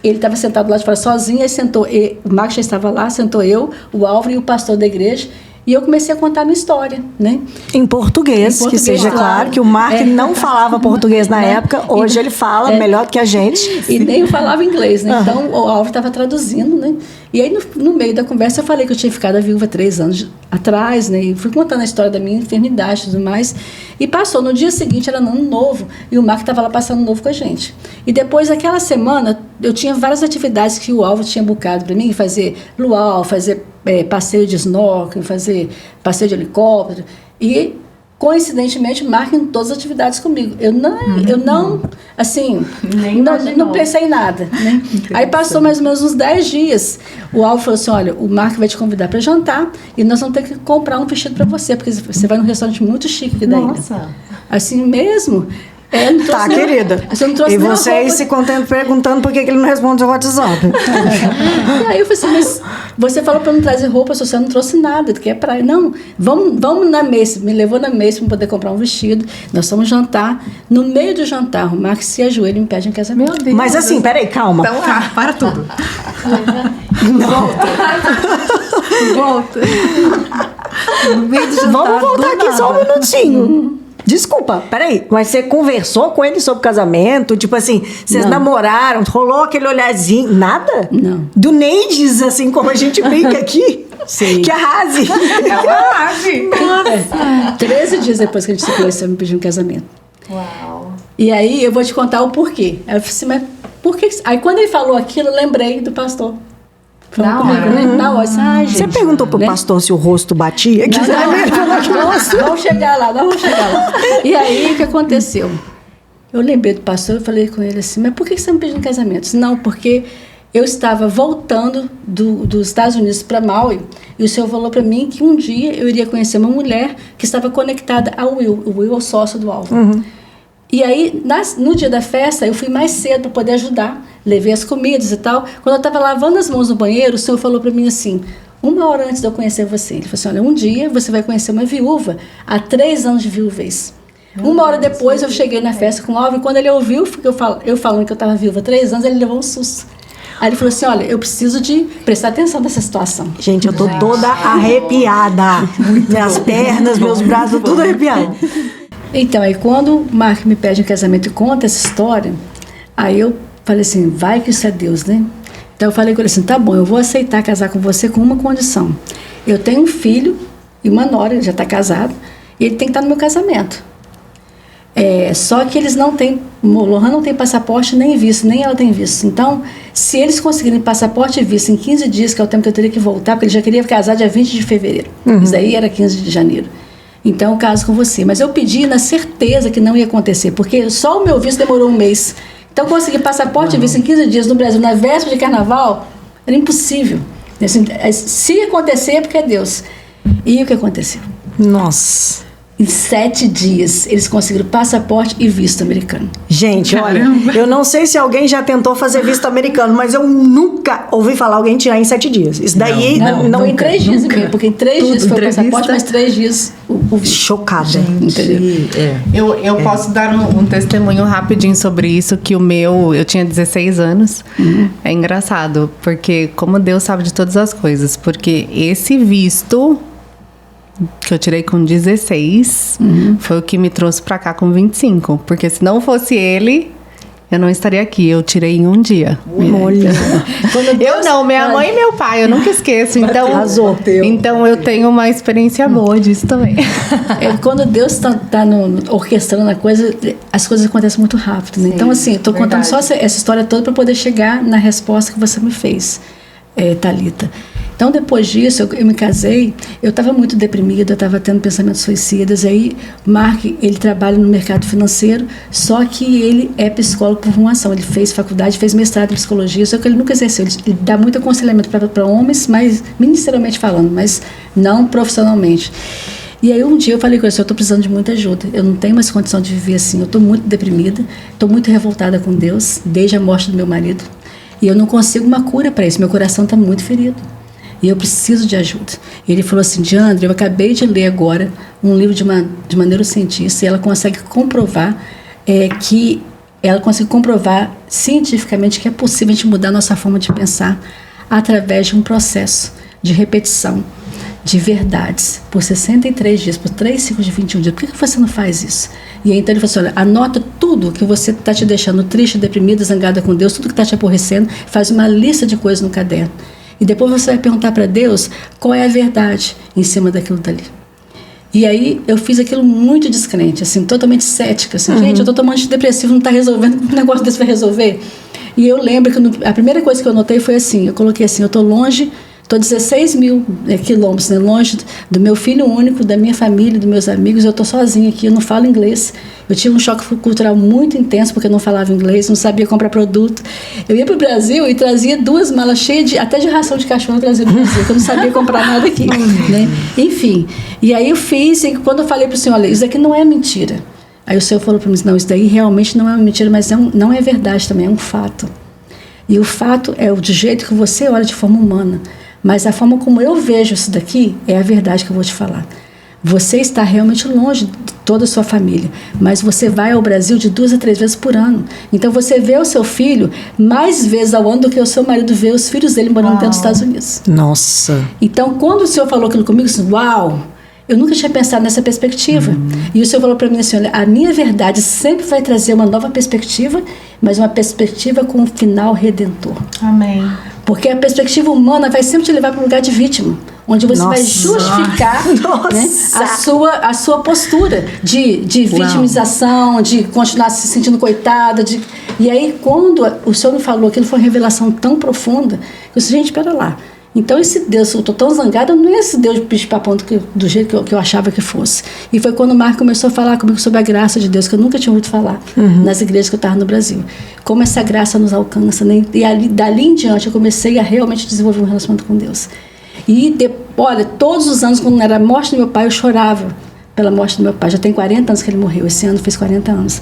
Ele estava sentado lá de fora sozinho, aí sentou, o Marco já estava lá, sentou eu, o Álvaro e o pastor da igreja. E eu comecei a contar a minha história, né? Em português, que seja claro, que o Mark não falava português na época, hoje ele fala melhor do que a gente. E nem eu falava inglês, né? Então o Álvaro estava traduzindo, né? E aí no meio da conversa eu falei que eu tinha ficado viúva 3 anos atrás, né? E fui contando a história da minha enfermidade e tudo mais. E passou. No dia seguinte era ano novo e o Mark estava lá passando novo com a gente. E depois daquela semana eu tinha várias atividades que o Álvaro tinha bucado para mim, fazer luau, fazer passeio de snorkel, fazer passeio de helicóptero. E coincidentemente, Mark em todas as atividades comigo. Eu não assim, não pensei em nada, né? Aí passou mais ou menos uns 10 dias. O Álvaro falou assim, olha, o Mark vai te convidar para jantar e nós vamos ter que comprar um vestido para você, porque você vai num restaurante muito chique aqui da ilha. Assim mesmo. Tá, querida. Você não trouxe e vocês se contentam perguntando por que ele não responde o WhatsApp. E aí eu falei assim, mas você falou para não trazer roupa, se você não trouxe nada, que é praia. Não, vamos na Macy's. Me levou na Macy's para poder comprar um vestido. Nós fomos jantar. No meio do jantar, o Mark se ajoelha e me pede um casamento. Meu Deus. Mas assim, peraí, calma. Então, para tudo. Volta. No meio do jantar, vamos voltar aqui só um minutinho. Desculpa, peraí, mas você conversou com ele sobre o casamento? Tipo assim, vocês namoraram, rolou aquele olharzinho, nada? Não. Do Neides, assim, como a gente brinca aqui? Sim. Que arrase. É uma arrase. Nossa. 13 dias depois que a gente se conheceu, me pediu um casamento. Uau. E aí eu vou te contar o porquê. Aí eu falei assim, mas por que... Aí quando ele falou aquilo, eu lembrei do pastor. Na comigo, hora. né? Na hora. Gente, Você perguntou pro pastor se o rosto batia? Vamos chegar lá. E aí, o que aconteceu? Eu lembrei do pastor, eu falei com ele assim, mas por que você me pediu um casamento? Eu disse, não, porque eu estava voltando dos Estados Unidos para Maui e o senhor falou para mim que um dia eu iria conhecer uma mulher que estava conectada ao Will. O Will é o sócio do Álvaro. E aí, no dia da festa, eu fui mais cedo para poder ajudar. Levei as comidas e tal. Quando eu estava lavando as mãos no banheiro, o senhor falou para mim assim, 1 hora antes de eu conhecer você. Ele falou assim, olha, um dia você vai conhecer uma viúva há 3 anos de viuvez. 1 hora depois, eu cheguei na festa com o Álvaro e quando ele ouviu, eu falando que eu estava viúva há 3 anos, ele levou um susto. Aí ele falou assim, olha, eu preciso de prestar atenção nessa situação. Gente, eu tô toda arrepiada. Minhas pernas, meus braços, tudo arrepiado. Então, aí quando o Mark me pede um casamento e conta essa história, aí eu falei assim, vai que isso é Deus, né? Então eu falei com ele assim, tá bom, eu vou aceitar casar com você com uma condição. Eu tenho um filho e uma nora, ele já está casado, e ele tem que estar no meu casamento. Só que eles não têm, Lohan não tem passaporte nem visto, nem ela tem visto. Então, se eles conseguirem passaporte e visto em 15 dias, que é o tempo que eu teria que voltar, porque ele já queria casar dia 20 de fevereiro. Isso daí era 15 de janeiro. Então, eu caso com você. Mas eu pedi na certeza que não ia acontecer, porque só o meu visto demorou 1 mês. Então, conseguir passaporte e visto em 15 dias no Brasil, na véspera de carnaval, era impossível. Assim, se acontecer, é porque é Deus. E o que aconteceu? Nossa. Em 7 dias, eles conseguiram passaporte e visto americano. Gente, olha, eu não sei se alguém já tentou fazer visto americano, mas eu nunca ouvi falar alguém tirar em 7 dias. Isso daí não foi em 3 dias, nunca. Porque em 3 dias foi o passaporte, mas 3 dias o visto. Chocada. Entendeu? Eu posso dar um testemunho rapidinho sobre isso, que eu tinha 16 anos. É engraçado, porque como Deus sabe de todas as coisas, porque esse visto que eu tirei com 16 foi o que me trouxe pra cá com 25, porque se não fosse ele, eu não estaria aqui. Eu tirei em 1 dia. Olha. Minha mãe e meu pai, eu nunca esqueço. Então eu tenho uma experiência boa disso também. Quando Deus está orquestrando a coisa, as coisas acontecem muito rápido, né? Então, assim, estou contando só essa história toda para poder chegar na resposta que você me fez, Thalita. Então, depois disso, eu me casei, eu estava muito deprimida, eu estava tendo pensamentos suicidas. Aí, Mark, ele trabalha no mercado financeiro, só que ele é psicólogo por formação. Ele fez faculdade, fez mestrado em psicologia, só que ele nunca exerceu. Ele dá muito aconselhamento para homens, mas ministerialmente falando, mas não profissionalmente. E aí, um dia eu falei com ele, eu estou precisando de muita ajuda. Eu não tenho mais condição de viver assim, eu estou muito deprimida, estou muito revoltada com Deus, desde a morte do meu marido. E eu não consigo uma cura para isso, meu coração está muito ferido. E eu preciso de ajuda. E ele falou assim, Diandra, eu acabei de ler agora um livro de uma neurocientista e ela consegue comprovar cientificamente que é possível a gente mudar a nossa forma de pensar através de um processo de repetição. de verdades por 63 dias, por 3 ciclos de 21 dias. Por que você não faz isso? E aí, então ele falou assim, olha, anota tudo que você está te deixando triste, deprimida, zangada com Deus, tudo que está te aborrecendo, faz uma lista de coisas no caderno. E depois você vai perguntar para Deus qual é a verdade em cima daquilo dali. E aí eu fiz aquilo muito descrente, assim, totalmente cética. Assim, gente, eu estou tomando antidepressivo, não está resolvendo, um negócio desse vai resolver. E eu lembro que a primeira coisa que eu notei foi assim, eu coloquei assim, eu estou longe, estou 16 mil quilômetros, né, longe do meu filho único, da minha família, dos meus amigos, eu estou sozinha aqui, eu não falo inglês. Eu tive um choque cultural muito intenso, porque eu não falava inglês, não sabia comprar produto. Eu ia para o Brasil e trazia 2 malas cheias até de ração de cachorro, eu trazia do Brasil, porque eu não sabia comprar nada aqui. Né? Enfim, e aí eu fiz, e quando eu falei para o senhor, olha, isso aqui não é mentira. Aí o senhor falou para mim, não, isso daí realmente não é uma mentira, mas não é verdade também, é um fato. E o fato é do jeito que você olha de forma humana. Mas a forma como eu vejo isso daqui é a verdade que eu vou te falar. Você está realmente longe de toda a sua família, mas você vai ao Brasil de 2 a 3 vezes por ano. Então você vê o seu filho mais vezes ao ano do que o seu marido vê os filhos dele morando dentro dos Estados Unidos. Nossa! Então quando o senhor falou aquilo comigo, eu disse, uau! Eu nunca tinha pensado nessa perspectiva. E o senhor falou para mim assim, olha, a minha verdade sempre vai trazer uma nova perspectiva, mas uma perspectiva com um final redentor. Amém. Porque a perspectiva humana vai sempre te levar para um lugar de vítima, onde você vai justificar né, a sua postura de vitimização, de continuar se sentindo coitada. E aí, quando o senhor me falou, aquilo foi uma revelação tão profunda, eu disse, gente, espera lá. Então esse Deus, eu estou tão zangada, não é esse Deus de bicho-papão do jeito que eu achava que fosse. E foi quando o Marco começou a falar comigo sobre a graça de Deus, que eu nunca tinha ouvido falar nas igrejas que eu estava no Brasil. Como essa graça nos alcança, né? E dali em diante eu comecei a realmente desenvolver um relacionamento com Deus. E olha, todos os anos, quando era a morte do meu pai, eu chorava pela morte do meu pai. Já tem 40 anos que ele morreu, esse ano fez 40 anos.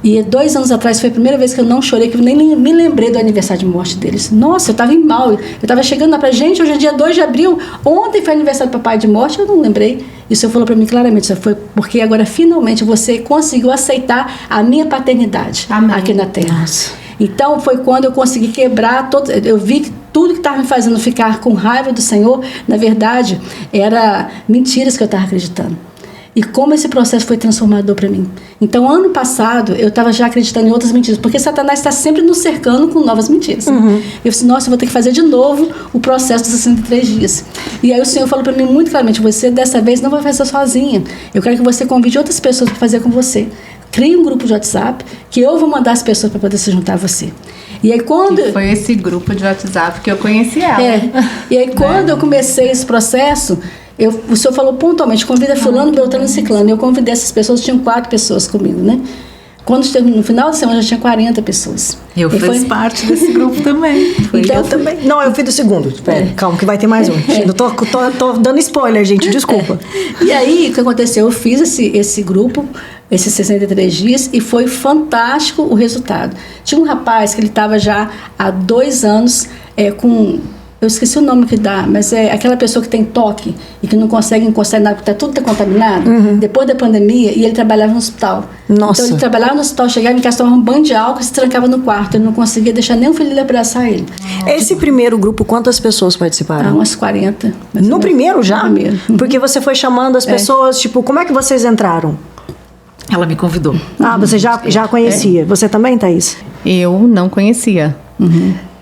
E 2 anos atrás foi a primeira vez que eu não chorei, que eu nem me lembrei do aniversário de morte deles. Nossa, eu estava em mal. Eu estava chegando lá pra gente, hoje é dia 2 de abril, ontem foi aniversário do papai de morte, eu não lembrei. E o senhor falou para mim claramente, isso foi porque agora finalmente você conseguiu aceitar a minha paternidade aqui na Terra. Nossa. Então foi quando eu consegui quebrar todo. Eu vi que tudo que estava me fazendo ficar com raiva do Senhor, na verdade, era mentiras que eu estava acreditando. E como esse processo foi transformador para mim. Então, ano passado, eu estava já acreditando em outras mentiras, porque Satanás está sempre nos cercando com novas mentiras. Eu disse, nossa, eu vou ter que fazer de novo o processo dos 63 dias. E aí o Senhor falou para mim muito claramente, você dessa vez não vai fazer sozinha. Eu quero que você convide outras pessoas para fazer com você. Crie um grupo de WhatsApp, que eu vou mandar as pessoas para poder se juntar a você. E aí quando... E foi esse grupo de WhatsApp que eu conheci ela. E aí quando eu comecei esse processo... o senhor falou pontualmente, convida fulano, beltrano e ciclano. Eu convidei essas pessoas, tinham 4 pessoas comigo, né? Quando no final da semana já tinha 40 pessoas. Eu fiz parte desse grupo também. Então, eu também. Não, eu fui do segundo. Calma, que vai ter mais um. Eu tô dando spoiler, gente, desculpa. E aí, o que aconteceu? Eu fiz esse grupo, esses 63 dias, e foi fantástico o resultado. Tinha um rapaz que ele estava já há 2 anos com... Eu esqueci o nome que dá, mas é aquela pessoa que tem toque e que não consegue encostar em nada, porque tudo está contaminado. Depois da pandemia, e ele trabalhava no hospital. Nossa. Então ele trabalhava no hospital, chegava em casa, tomava um banho de álcool e se trancava no quarto. Ele não conseguia deixar nem o filho dele abraçar ele. Esse primeiro grupo, quantas pessoas participaram? Umas 40. No primeiro já? No primeiro. Porque você foi chamando as pessoas, tipo, como é que vocês entraram? Ela me convidou. Ah, você já conhecia. Você também, Thaís? Eu não conhecia.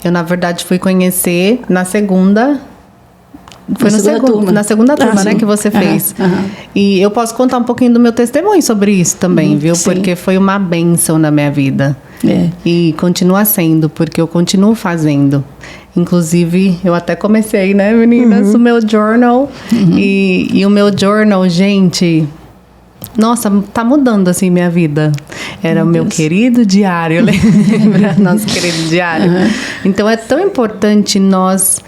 Eu, na verdade, fui conhecer na segunda... Foi na segunda turma, né, que você fez. E eu posso contar um pouquinho do meu testemunho sobre isso também, viu? Sim. Porque foi uma bênção na minha vida. E continua sendo, porque eu continuo fazendo. Inclusive, eu até comecei, né, meninas, o meu journal. E o meu journal, gente... Nossa, tá mudando assim minha vida. Era o meu querido diário, lembra? Nosso querido diário. Então é tão importante nós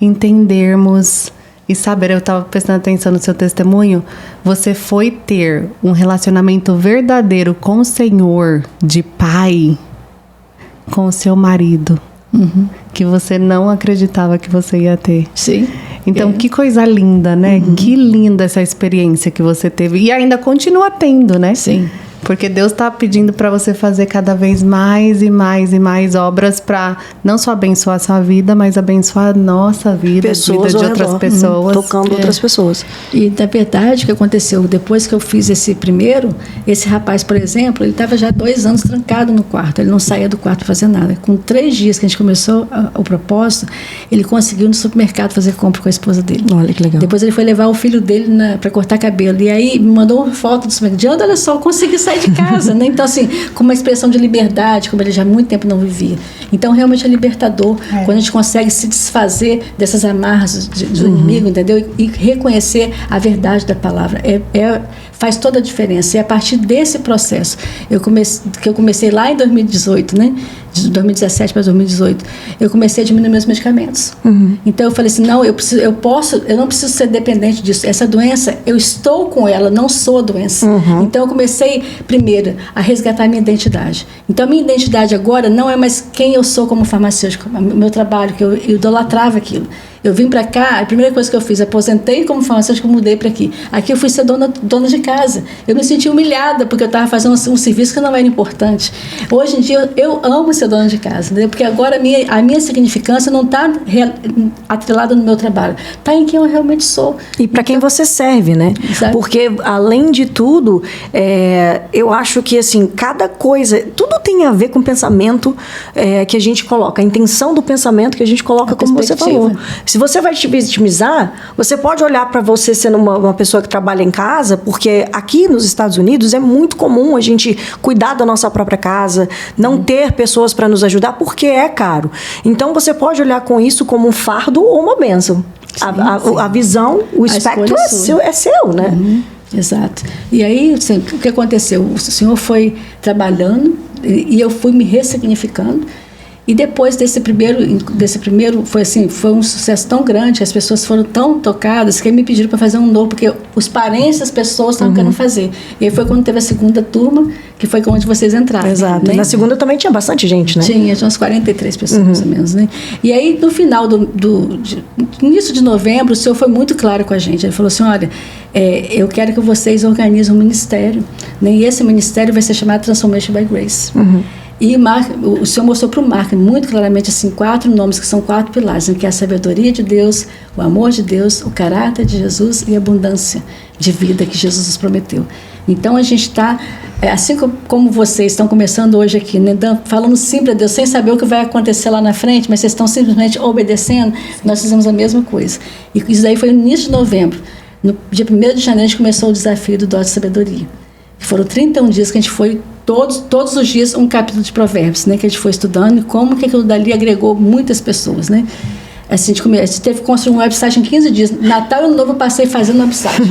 entendermos e saber. Eu estava prestando atenção no seu testemunho. Você foi ter um relacionamento verdadeiro com o Senhor, de pai, com o seu marido, que você não acreditava que você ia ter. Sim. Então, que coisa linda, né? Que linda essa experiência que você teve. E ainda continua tendo, né? Sim. Porque Deus está pedindo para você fazer cada vez mais e mais e mais obras para não só abençoar a sua vida, mas abençoar a nossa vida, a vida de outras pessoas. Tocando outras pessoas. E, na verdade, o que aconteceu? Depois que eu fiz esse primeiro, esse rapaz, por exemplo, ele estava já 2 anos trancado no quarto. Ele não saía do quarto para fazer nada. Com 3 dias que a gente começou o propósito, ele conseguiu no supermercado fazer compra com a esposa dele. Olha que legal. Depois ele foi levar o filho dele para cortar cabelo. E aí me mandou uma foto do supermercado. Olha só, eu consegui sair de casa, né? Então, assim, com uma expressão de liberdade, como ele já há muito tempo não vivia. Então, realmente é libertador quando a gente consegue se desfazer dessas amarras do inimigo, entendeu? E reconhecer a verdade da palavra. Faz toda a diferença. E a partir desse processo, que eu comecei lá em 2018, né? De 2017 para 2018, eu comecei a diminuir meus medicamentos. Então eu falei assim, não, eu não preciso ser dependente disso. Essa doença, eu estou com ela, não sou a doença. Então eu comecei, primeiro, a resgatar a minha identidade. Então a minha identidade agora não é mais quem eu sou como farmacêutico, o meu trabalho, que eu idolatrava aquilo. Eu vim para cá, a primeira coisa que eu fiz, aposentei como farmacêutica, mudei para aqui. Aqui eu fui ser dona de casa. Eu me senti humilhada porque eu estava fazendo um serviço que não era importante. Hoje em dia eu amo ser dona de casa, entendeu? Porque agora a minha significância não está atrelada no meu trabalho, está em quem eu realmente sou. E para quem você serve, né? Exato. Porque, além de tudo, eu acho que, assim, cada coisa, tudo tem a ver com o pensamento que a gente coloca, a intenção do pensamento que a gente coloca, como você falou. Se você vai te vitimizar, você pode olhar para você sendo uma pessoa que trabalha em casa, porque aqui nos Estados Unidos é muito comum a gente cuidar da nossa própria casa, não ter pessoas para nos ajudar, porque é caro. Então, você pode olhar com isso como um fardo ou uma bênção. A visão, o espectro é seu, né? Exato. E aí, assim, o que aconteceu? O Senhor foi trabalhando e eu fui me ressignificando. E depois desse primeiro foi um sucesso tão grande, as pessoas foram tão tocadas que me pediram para fazer um novo, porque os parentes, as pessoas estavam querendo fazer. E aí foi quando teve a segunda turma, que foi onde vocês entraram. Exato. Né? Na segunda também tinha bastante gente, né? Tinha umas 43 pessoas, mais ou menos, né? E aí, no final início de novembro, o Senhor foi muito claro com a gente. Ele falou assim, olha, eu quero que vocês organizem um ministério, né? E esse ministério vai ser chamado Transformation by Grace. E o Senhor mostrou para o Mark muito claramente assim, 4 nomes que são 4 pilares, né, que é a sabedoria de Deus, o amor de Deus, o caráter de Jesus e a abundância de vida que Jesus nos prometeu. Então a gente está, assim como vocês estão começando hoje aqui, né, falando sim para Deus, sem saber o que vai acontecer lá na frente, mas vocês estão simplesmente obedecendo, nós fizemos a mesma coisa. E isso daí foi no início de novembro. No dia 1º de janeiro a gente começou o desafio do Dó de Sabedoria. Foram 31 dias que a gente foi todos os dias um capítulo de Provérbios, né, que a gente foi estudando e como que aquilo dali agregou muitas pessoas, né? Assim, a gente teve que construir um website em 15 dias. Natal e Ano Novo eu passei fazendo um website.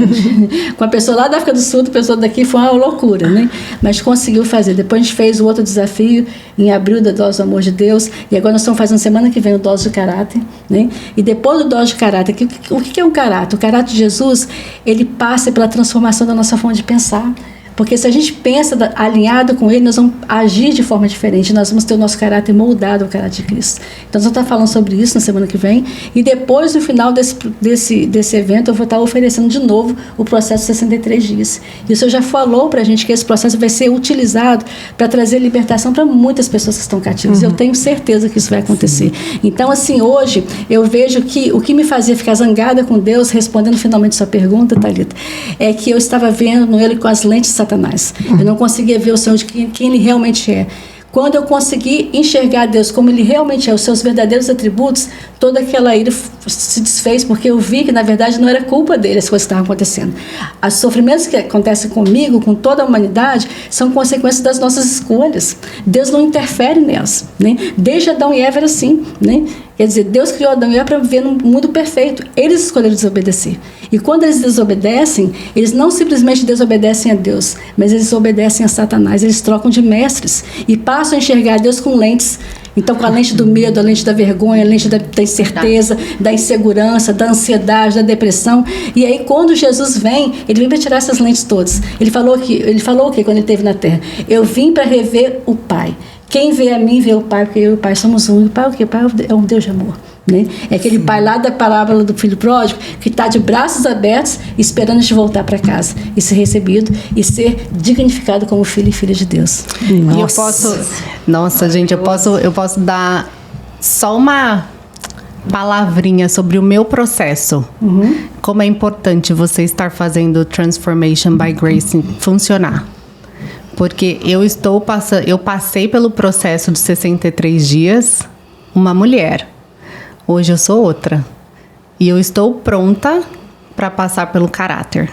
Com a pessoa lá da África do Sul, a pessoa daqui, foi uma loucura, né? Mas conseguiu fazer. Depois a gente fez o outro desafio em abril da Dose do Amor de Deus. E agora nós estamos fazendo semana que vem o Dose de Caráter, né? E depois do Dose de Caráter, o que é um caráter? O caráter de Jesus, ele passa pela transformação da nossa forma de pensar. Porque se a gente pensa alinhado com ele, nós vamos agir de forma diferente, nós vamos ter o nosso caráter moldado ao caráter de Cristo. Então, nós vamos estar falando sobre isso na semana que vem, e depois, no final desse evento, eu vou estar oferecendo de novo o processo de 63 dias. E o Senhor já falou para a gente que esse processo vai ser utilizado para trazer libertação para muitas pessoas que estão cativas. Eu tenho certeza que isso vai acontecer. Então, assim, hoje, eu vejo que o que me fazia ficar zangada com Deus, respondendo finalmente sua pergunta, Thalita, é que eu estava vendo ele com as lentes de Satanás. Eu não conseguia ver o Senhor de quem ele realmente é. Quando eu consegui enxergar Deus como ele realmente é, os seus verdadeiros atributos, toda aquela ira se desfez, porque eu vi que, na verdade, não era culpa dele as coisas que estavam acontecendo. Os sofrimentos que acontecem comigo, com toda a humanidade, são consequências das nossas escolhas. Deus não interfere nelas, né? Desde Adão e Eva era assim, né? Quer dizer, Deus criou Adão e Eva para viver num mundo perfeito. Eles escolheram desobedecer. E quando eles desobedecem, eles não simplesmente desobedecem a Deus, mas eles obedecem a Satanás. Eles trocam de mestres e passam a enxergar Deus com lentes. Então, com a lente do medo, a lente da vergonha, a lente da incerteza, da insegurança, da ansiedade, da depressão. E aí, quando Jesus vem, ele vem para tirar essas lentes todas. Ele falou o quê quando ele esteve na terra? Eu vim para rever o Pai. Quem vê a mim vê o Pai, porque eu e o Pai somos um. E o Pai é o quê? O Pai é um Deus de amor. Né? É aquele pai lá da parábola do filho pródigo que está de braços abertos esperando de voltar para casa e ser recebido e ser dignificado como filho e filha de Deus. E eu posso... Nossa, gente, eu posso dar só uma palavrinha sobre o meu processo. Como é importante você estar fazendo Transformation by Grace funcionar. Porque eu passei pelo processo de 63 dias, uma mulher. Hoje eu sou outra. E eu estou pronta para passar pelo caráter.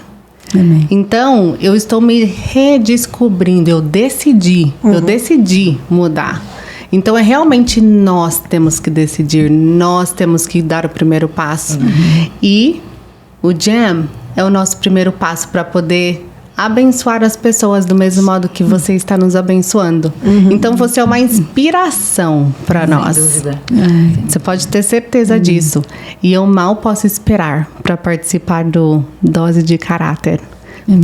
Amém. Então, eu estou me redescobrindo. Eu decidi mudar. Então, realmente nós temos que decidir. Nós temos que dar o primeiro passo. E o Jam é o nosso primeiro passo para poder abençoar as pessoas do mesmo modo que você está nos abençoando. Então você é uma inspiração para nós. Sem dúvida. Você pode ter certeza disso. E eu mal posso esperar para participar do Dose de Caráter.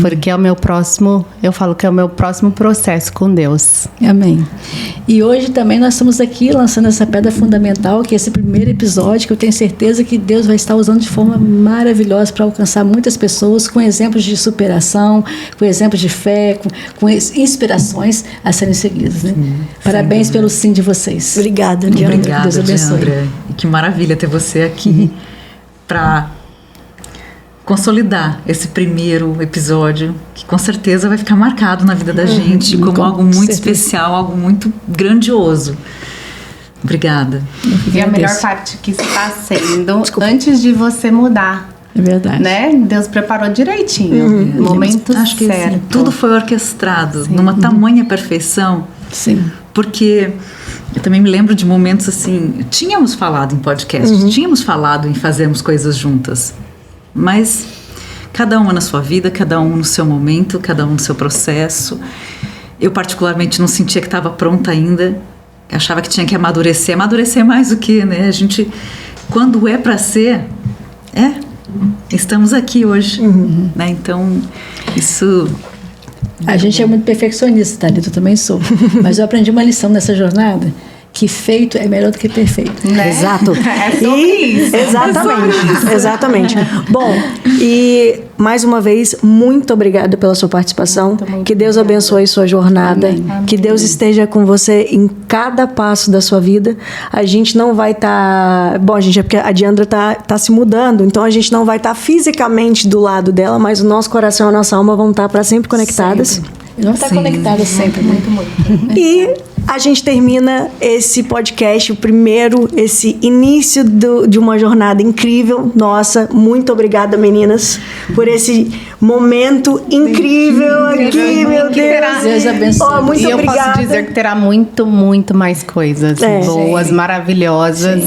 Porque é o meu próximo, eu falo que é o meu próximo processo com Deus. Amém. E hoje também nós estamos aqui lançando essa pedra fundamental, que é esse primeiro episódio, que eu tenho certeza que Deus vai estar usando de forma maravilhosa para alcançar muitas pessoas, com exemplos de superação, com exemplos de fé, com inspirações a serem seguidas. Né? Parabéns pelo sim de vocês. Obrigada, Diandra. Obrigada, Deus abençoe. Diandra. E que maravilha ter você aqui para consolidar esse primeiro episódio, que com certeza vai ficar marcado na vida da gente como algo muito especial, algo muito grandioso. Obrigada. E a melhor parte que está sendo antes de você mudar. É verdade. Né? Deus preparou direitinho. Momento Acho que certo. assim, tudo foi orquestrado numa tamanha perfeição. Sim. Porque eu também me lembro de momentos assim, tínhamos falado em podcast, tínhamos falado em fazermos coisas juntas, mas cada uma na sua vida, cada um no seu momento, cada um no seu processo. Eu particularmente não sentia que estava pronta ainda, achava que tinha que amadurecer mais o que, né? A gente, quando é para ser, estamos aqui hoje, né? Então, isso... A gente é muito perfeccionista, Thalita, eu também sou. Mas eu aprendi uma lição nessa jornada, que feito é melhor do que perfeito. Né? Exato. É sobre isso. Exatamente. Bom, e mais uma vez, muito obrigada pela sua participação. Que Deus abençoe sua jornada. Amém. Que Deus esteja com você em cada passo da sua vida. A gente não vai estar... Bom, gente, é porque a Diandra tá se mudando, então a gente não vai estar fisicamente do lado dela, mas o nosso coração e a nossa alma vão estar para sempre conectadas. Sempre. Não está conectada sempre. Muito. E a gente termina esse podcast, o primeiro, esse início de uma jornada incrível. Nossa, muito obrigada, meninas, por esse momento incrível aqui, meu Deus. Deus abençoe. Muito e obrigada. eu posso dizer que terá muito, muito mais coisas boas, maravilhosas,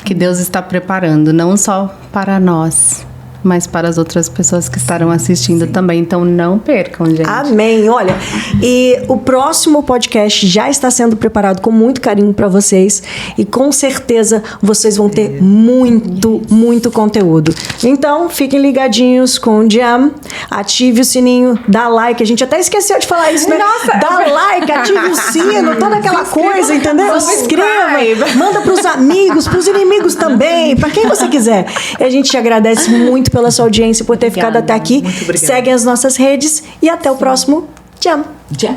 que Deus está preparando, não só para nós, mas para as outras pessoas que estarão assistindo também. Então não percam, gente. Amém. Olha, e o próximo podcast já está sendo preparado com muito carinho para vocês e com certeza vocês vão ter muito conteúdo. Então, fiquem ligadinhos com o Jam, ative o sininho, dá like. A gente até esqueceu de falar isso, né? Nossa! Dá like, ative o sino, toda aquela coisa, entendeu? Se inscreva, manda para os amigos, para os inimigos também, para quem você quiser. E a gente te agradece muito pela sua audiência, por ter ficado até aqui. Muito obrigada. Segue as nossas redes e até o próximo Jam. Jam.